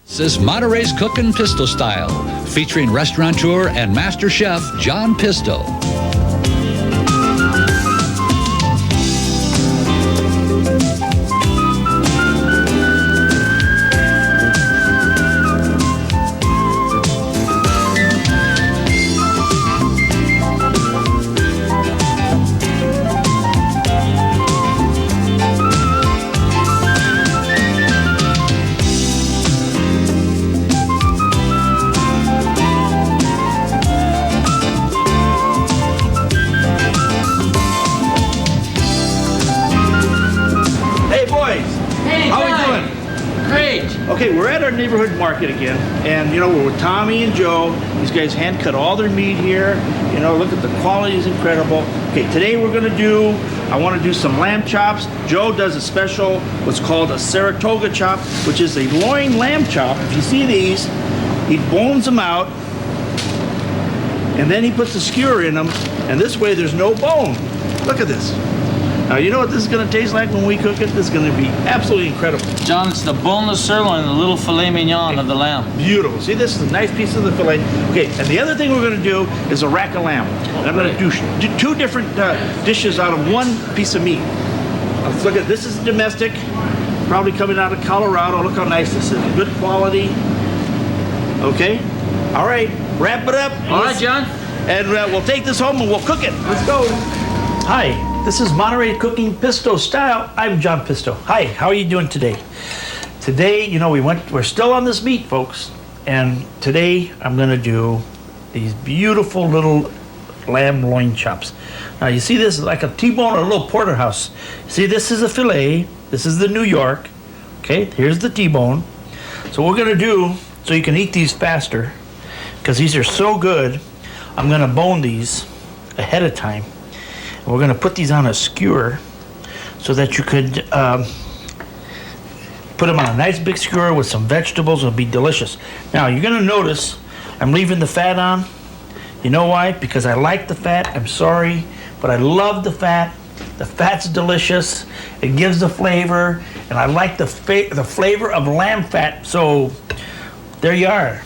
This is Monterey's Cookin Pisto Style, featuring restaurateur and master chef John Pisto. Okay, we're at our neighborhood market again, and you know, we're with Tommy and Joe. These guys hand cut all their meat here. You know, look at the quality is incredible. Okay, today I want to do some lamb chops. Joe does a special, what's called a Saratoga chop, which is a loin lamb chop. If you see these, he bones them out, and then he puts a skewer in them, and this way there's no bone. Look at this. Now, you know what this is going to taste like when we cook it? This is going to be absolutely incredible. John, it's the boneless sirloin, the little filet mignon of the lamb. Beautiful. See, this is a nice piece of the filet. Okay, and the other thing we're going to do is a rack of lamb. And I'm going to do two different dishes out of one piece of meat. Let's look at this. Is domestic, probably coming out of Colorado. Look how nice this is. Good quality. Okay. All right. Wrap it up. All right, John. And we'll take this home and we'll cook it. Let's go. Hi. This is Monterey Cookin Pisto Style. I'm John Pisto. Hi, how are you doing today? Today, you know, we're still on this meat, folks. And today I'm gonna do these beautiful little lamb loin chops. Now you see this is like a T-bone or a little porterhouse. See, this is a filet. This is the New York. Okay, here's the T-bone. So what we're gonna do, so you can eat these faster, because these are so good, I'm gonna bone these ahead of time. We're going to put these on a skewer so that you could put them on a nice big skewer with some vegetables. It'll be delicious. Now, you're going to notice I'm leaving the fat on. You know why? Because I like the fat. I'm sorry, but I love the fat. The fat's delicious. It gives the flavor, and I like the flavor of lamb fat. So there you are.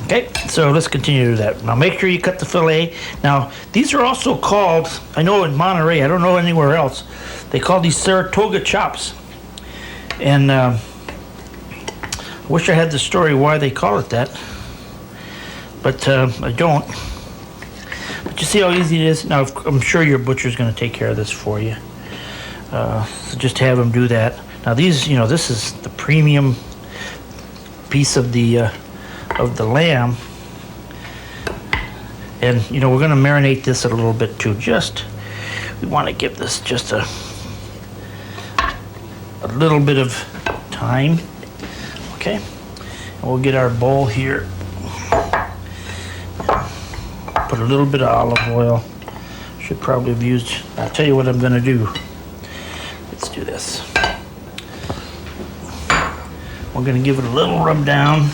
Okay, so let's continue to do that. Now make sure you cut the filet. Now, these are also called, I know in Monterey, I don't know anywhere else, they call these Saratoga chops. And I wish I had the story why they call it that, but I don't. But you see how easy it is? Now, I'm sure your butcher's gonna take care of this for you. So just have him do that. Now these, you know, this is the premium piece of the lamb, and you know, we're going to marinate this a little bit too. We want to give this just a little bit of time. Okay, and we'll get our bowl here, put a little bit of olive oil. Should probably have used, I'll tell you what I'm going to do. Let's do this. We're going to give it a little rub down.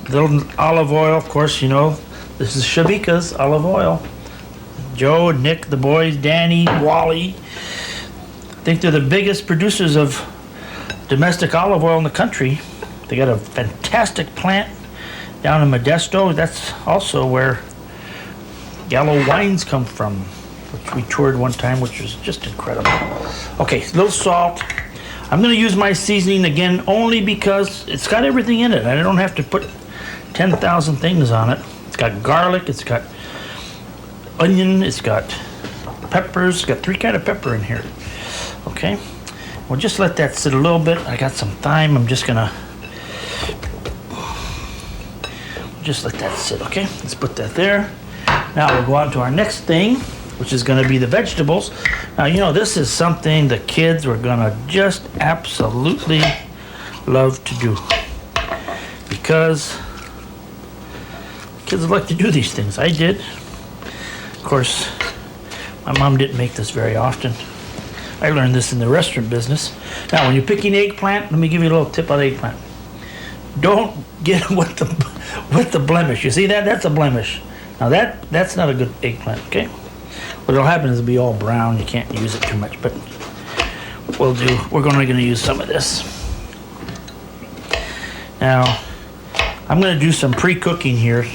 Little olive oil, of course, you know, this is Shavika's olive oil. Joe, Nick, the boys, Danny, Wally. I think they're the biggest producers of domestic olive oil in the country. They got a fantastic plant down in Modesto. That's also where Gallo wines come from, which we toured one time, which was just incredible. Okay, a little salt. I'm going to use my seasoning again only because it's got everything in it. I don't have to put 10,000 things on it. It's got garlic, it's got onion, it's got peppers, it's got 3 kinds of pepper in here. Okay, we'll just let that sit a little bit. I got some thyme. I'm just gonna just let that sit. Okay, let's put that there. Now we'll go on to our next thing, which is going to be the vegetables. Now, you know, this is something the kids were gonna just absolutely love to do, because kids like to do these things. I did. Of course, my mom didn't make this very often. I learned this in the restaurant business. Now, when you're picking eggplant, let me give you a little tip on eggplant. Don't get with the blemish. You see that? That's a blemish. Now that's not a good eggplant, okay? What'll happen is it'll be all brown. You can't use it too much, but we're only gonna use some of this. Now, I'm going to do some pre-cooking here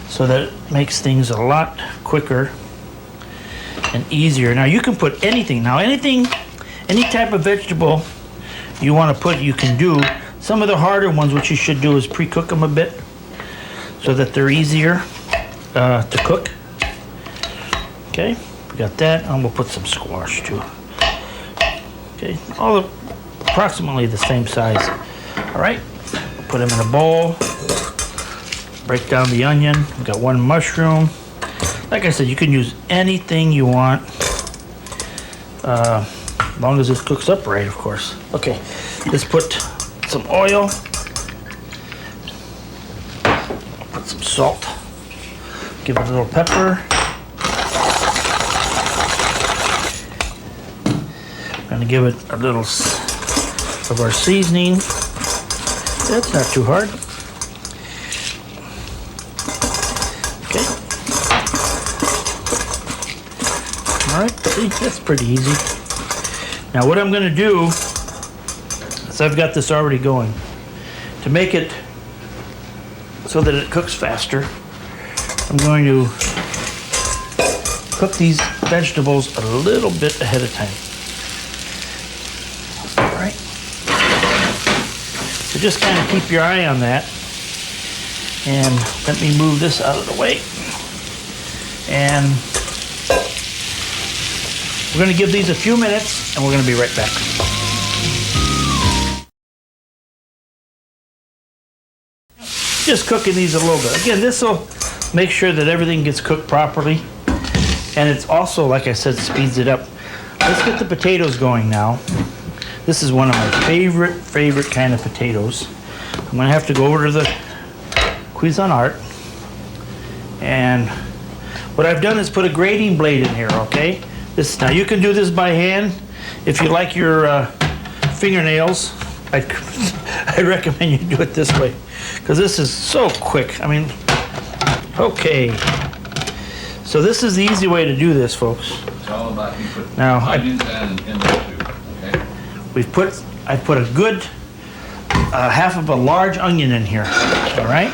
so that it makes things a lot quicker and easier. Now, you can put anything. Now, any type of vegetable you want to put, you can do. Some of the harder ones, what you should do is pre-cook them a bit so that they're easier to cook. Okay, we got that, and we'll put some squash too. Okay, all approximately the same size. All right, put them in a bowl. Break down the onion. We got one mushroom. Like I said, you can use anything you want, as long as it cooks up right, of course. Okay, let's put some oil. Put some salt. Give it a little pepper. Gonna give it a little of our seasoning. That's not too hard. Okay. All right, see, that's pretty easy. Now what I'm gonna do is I've got this already going. To make it so that it cooks faster, I'm going to cook these vegetables a little bit ahead of time. All right. So just kind of keep your eye on that. And let me move this out of the way. And we're going to give these a few minutes, and we're going to be right back. Just cooking these a little bit. Again, this will make sure that everything gets cooked properly. And it's also, like I said, speeds it up. Let's get the potatoes going now. This is one of my favorite kind of potatoes. I'm going to have to go over to the Cuisinart. And what I've done is put a grating blade in here, okay? Now you can do this by hand. If you like your fingernails, I recommend you do it this way, because this is so quick. I mean, okay. So this is the easy way to do this, folks. It's all about you put Now, onions and in there too, okay? I put a good half of a large onion in here. All right.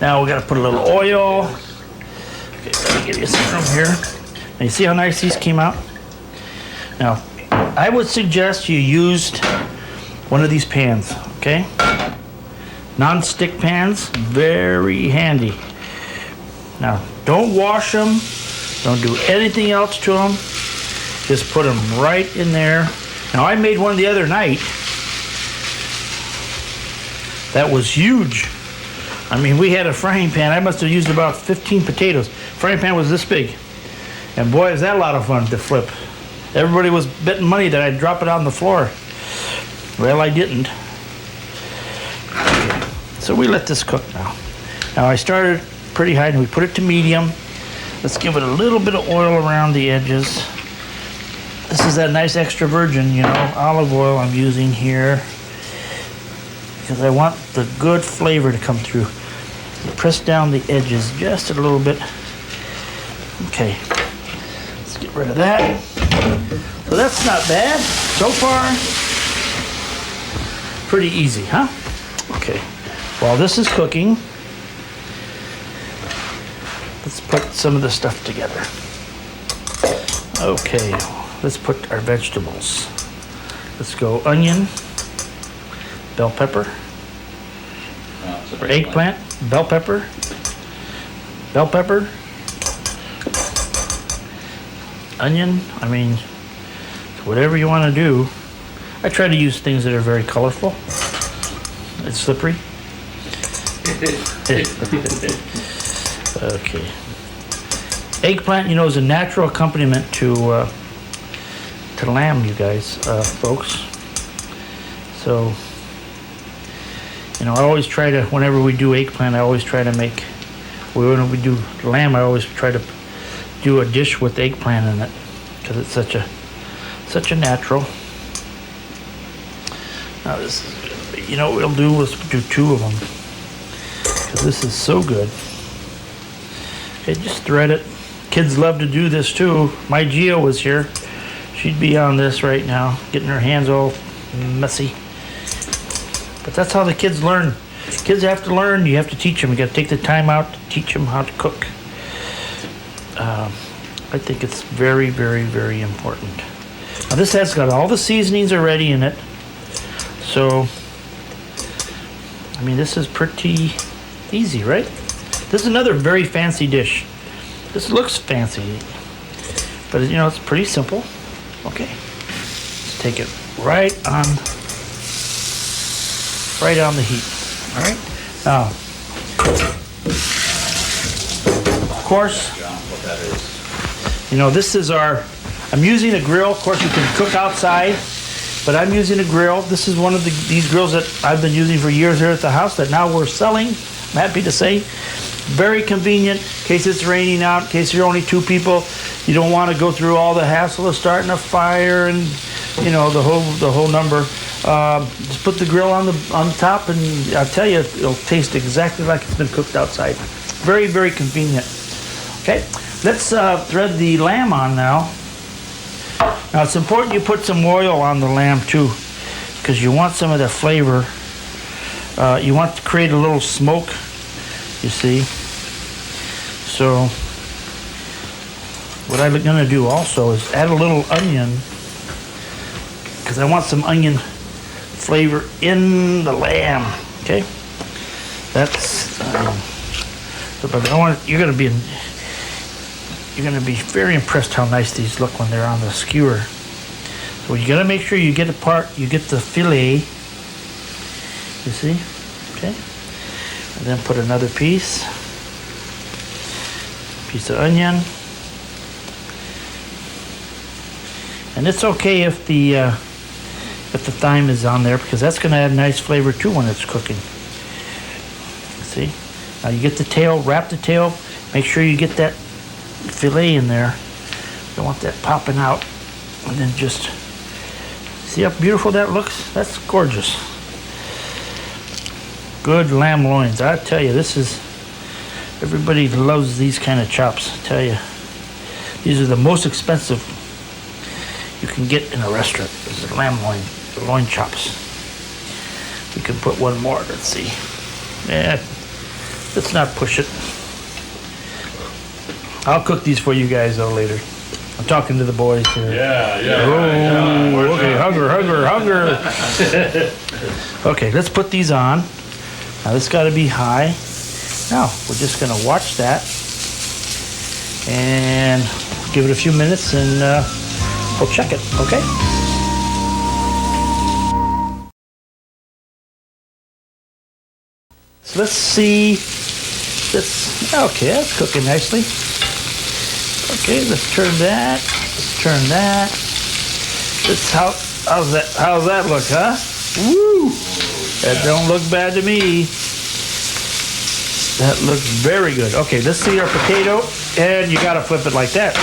Now we got to put a little oil. Okay, let me give you some room here. Now you see how nice these came out? Now, I would suggest you used one of these pans, okay? Non-stick pans, very handy. Now, don't wash them. Don't do anything else to them. Just put them right in there. Now, I made one the other night. That was huge. I mean, we had a frying pan. I must have used about 15 potatoes. Frying pan was this big. And boy, is that a lot of fun to flip. Everybody was betting money that I'd drop it on the floor. Well, I didn't. Okay. So we let this cook now. Now I started pretty high and we put it to medium. Let's give it a little bit of oil around the edges. This is that nice extra virgin, you know, olive oil I'm using here, because I want the good flavor to come through. Press down the edges just a little bit. Okay. Get rid of that. So that's not bad. So far, pretty easy, huh? Okay. While this is cooking, let's put some of the stuff together. Okay, let's put our vegetables. Let's go onion, bell pepper, or eggplant, bell pepper, onion. I mean, whatever you want to do. I try to use things that are very colorful. It's slippery. Okay. Eggplant, you know, is a natural accompaniment to lamb, you guys, folks. So, you know, I always try to, whenever we do eggplant, I always try to make, when we do lamb, I always try to do a dish with eggplant in it, because it's such a natural. Now this is, you know what we'll do is do 2 of them, because this is so good. Okay, just thread it. Kids love to do this too. My Gio was here. She'd be on this right now, getting her hands all messy. But that's how the kids learn. Kids have to learn. You have to teach them. You got to take the time out to teach them how to cook. I think it's very, very, very important. Now this has got all the seasonings already in it. So, I mean, this is pretty easy, right? This is another very fancy dish. This looks fancy, but you know, it's pretty simple. Okay, let's take it right on the heat. All right. Now, of course, you know, this is I'm using a grill. Of course, you can cook outside, but I'm using a grill. This is one of these grills that I've been using for years here at the house that now we're selling. I'm happy to say. Very convenient in case it's raining out, in case you're only 2 people. You don't want to go through all the hassle of starting a fire and, you know, the whole number. Just put the grill on the top, and I'll tell you, it'll taste exactly like it's been cooked outside. Very, very convenient. Okay, let's thread the lamb on now. Now it's important you put some oil on the lamb too, because you want some of the flavor. You want to create a little smoke, you see. So what I'm going to do also is add a little onion, because I want some onion flavor in the lamb. Okay, that's but you're going to be very impressed how nice these look when they're on the skewer. So you got to make sure you get the fillet. You see, okay, and then put another piece of onion, and it's okay if the thyme is on there, because that's going to add nice flavor too when it's cooking. See, now you get the tail, wrap the tail, make sure you get that fillet in there. You don't want that popping out, and then just see how beautiful that looks. That's gorgeous. Good lamb loins. I tell you, everybody loves these kind of chops. I tell you, these are the most expensive you can get in a restaurant. This is lamb loin, the loin chops. We can put one more. Let's see. Yeah, let's not push it. I'll cook these for you guys though later. I'm talking to the boys here. Yeah. Okay, hunger. Okay, let's put these on. Now this got to be high. Now we're just gonna watch that and give it a few minutes, and we'll check it. Okay. So let's see. Okay, that's cooking nicely. Okay, let's turn that. How's that look, huh? Woo! That don't look bad to me. That looks very good. Okay, let's see our potato, and you gotta flip it like that.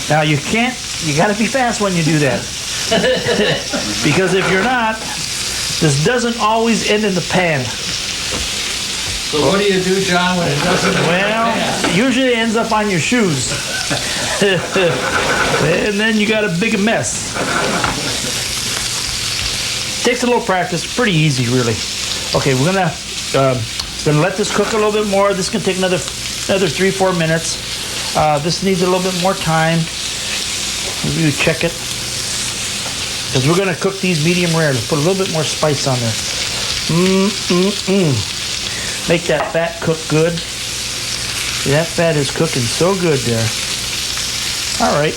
Now you gotta be fast when you do that. Because if you're not, this doesn't always end in the pan. So what do you do, John, when it doesn't? Well, usually it ends up on your shoes. And then you got a big mess. Takes a little practice. Pretty easy, really. Okay, we're gonna let this cook a little bit more. This can take another 3-4 minutes. This needs a little bit more time. Maybe you check it, because we're gonna cook these medium rare. Let's put a little bit more spice on there. Make that fat cook good. See, that fat is cooking so good there. All right.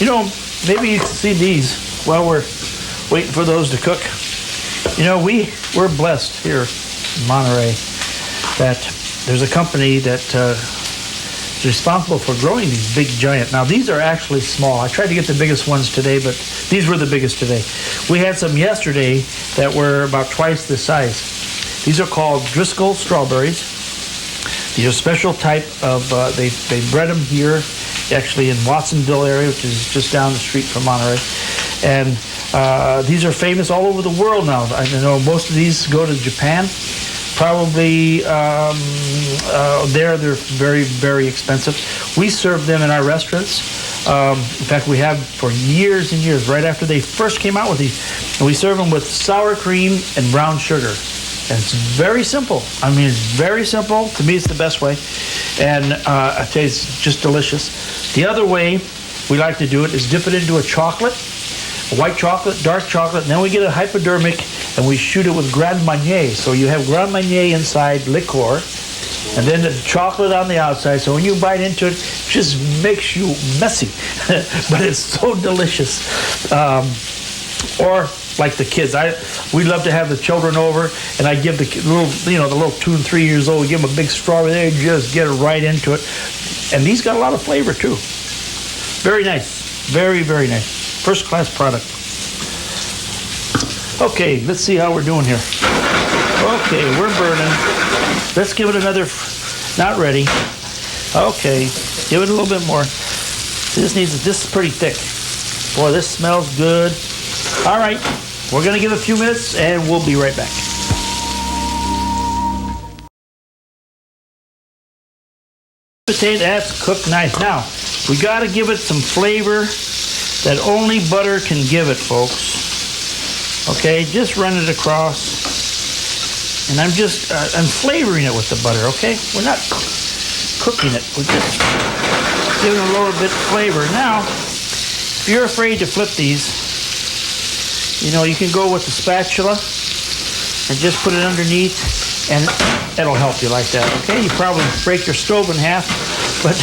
You know, maybe you can see these while we're waiting for those to cook. You know, we're blessed here in Monterey that there's a company that is responsible for growing these big giant. Now, these are actually small. I tried to get the biggest ones today, but these were the biggest today. We had some yesterday that were about twice this size. These are called Driscoll strawberries. These are a special type of, they bred them here, actually in Watsonville area, which is just down the street from Monterey. And these are famous all over the world now. I know most of these go to Japan. Probably they're very, very expensive. We serve them in our restaurants. In fact, we have for years and years, right after they first came out with these. And we serve them with sour cream and brown sugar. And it's very simple. I mean, it's very simple. To me, it's the best way. And I tell you, it's just delicious. The other way we like to do it is dip it into a chocolate, a white chocolate, dark chocolate, and then we get a hypodermic and we shoot it with Grand Marnier. So you have Grand Marnier inside liqueur, and then the chocolate on the outside. So when you bite into it, it just makes you messy, but it's so delicious. Or like the kids, we love to have the children over, and I give the little, the little 2 and 3 years old, we give them a big strawberry. They just get right into it, and these got a lot of flavor too. Very nice, very, very nice, first class product. Okay, let's see how we're doing here. Okay, we're burning. Let's give it another. Not ready. Okay, give it a little bit more. This is pretty thick. Boy, this smells good. All right, we're gonna give it a few minutes and we'll be right back. Potato, that's cooked nice. Now, we gotta give it some flavor that only butter can give it, folks. Okay, just run it across. And I'm flavoring it with the butter, okay? We're not cooking it, we're just giving it a little bit of flavor. Now, if you're afraid to flip these, you can go with the spatula and just put it underneath, and that'll help you like that, okay? You probably break your stove in half, but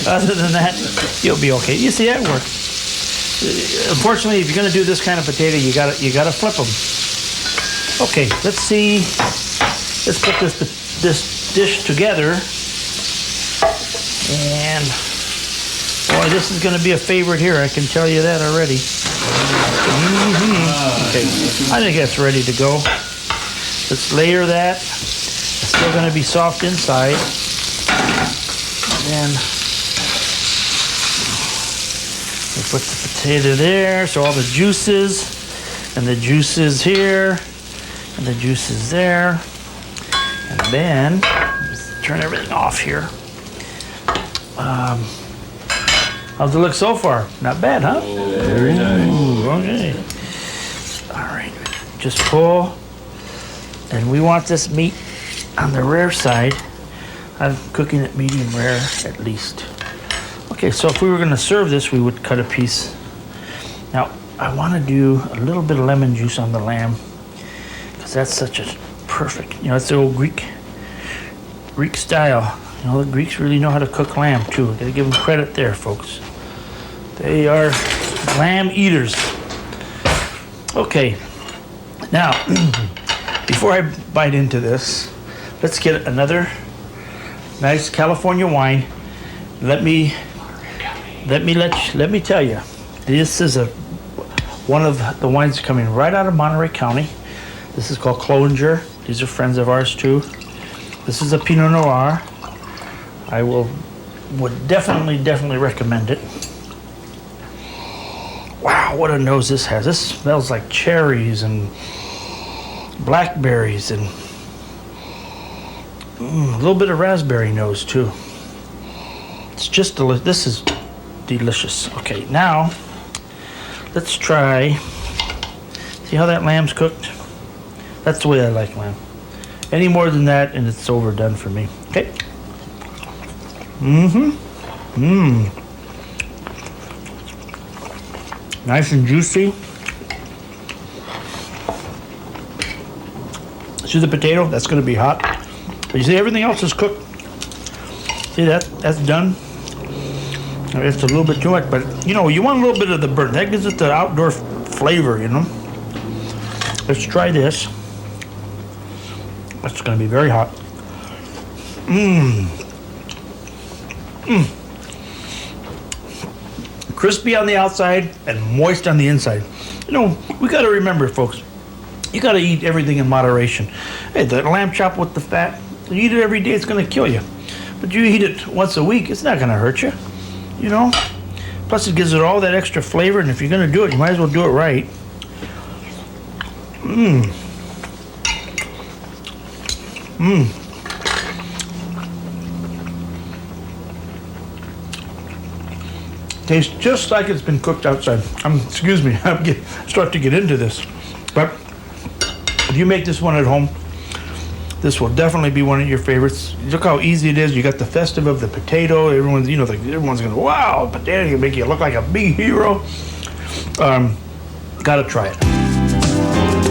other than that, you'll be okay. You see, that works. Unfortunately, if you're going to do this kind of potato, you gotta flip them. Okay, let's see. Let's put this dish together, and boy, this is going to be a favorite here. I can tell you that already. Okay, I think that's ready to go. Let's layer that. It's still going to be soft inside. And we put the potato there, so all the juices, and the juices here, and the juices there. And then, let's turn everything off here. How's it look so far? Not bad, huh? Very nice. Ooh, okay. All right, just pull. And we want this meat on the rare side. I'm cooking it medium rare at least. Okay, so if we were gonna serve this, we would cut a piece. Now, I wanna do a little bit of lemon juice on the lamb, because that's such a perfect, it's the old Greek style. The Greeks really know how to cook lamb too. Gotta give them credit there, folks. They are lamb eaters. Okay, now, before I bite into this, let's get another nice California wine. Let me tell you, this is one of the wines coming right out of Monterey County. This is called Cloninger. These are friends of ours too. This is a Pinot Noir. I would definitely recommend it. Wow, what a nose this has. This smells like cherries and blackberries and a little bit of raspberry nose too. It's just delicious. This is delicious. Okay, now let's try. See how that lamb's cooked? That's the way I like lamb. Any more than that and it's overdone for me. Okay. Nice and juicy. See the potato? That's going to be hot. But you see, everything else is cooked. See that? That's done. It's a little bit too much, but you want a little bit of the burn. That gives it the outdoor flavor, Let's try this. It's going to be very hot. Crispy on the outside and moist on the inside. We got to remember, folks, you got to eat everything in moderation. Hey, the lamb chop with the fat, you eat it every day, it's going to kill you. But you eat it once a week, it's not going to hurt you. Plus, it gives it all that extra flavor, and if you're going to do it, you might as well do it right. Tastes just like it's been cooked outside. Excuse me, I'm starting to get into this. But if you make this one at home, This will definitely be one of your favorites. Look how easy it is. You got the festive of the potato. Everyone's, you know, everyone's gonna, wow, potato can make you look like a big hero. Gotta try it.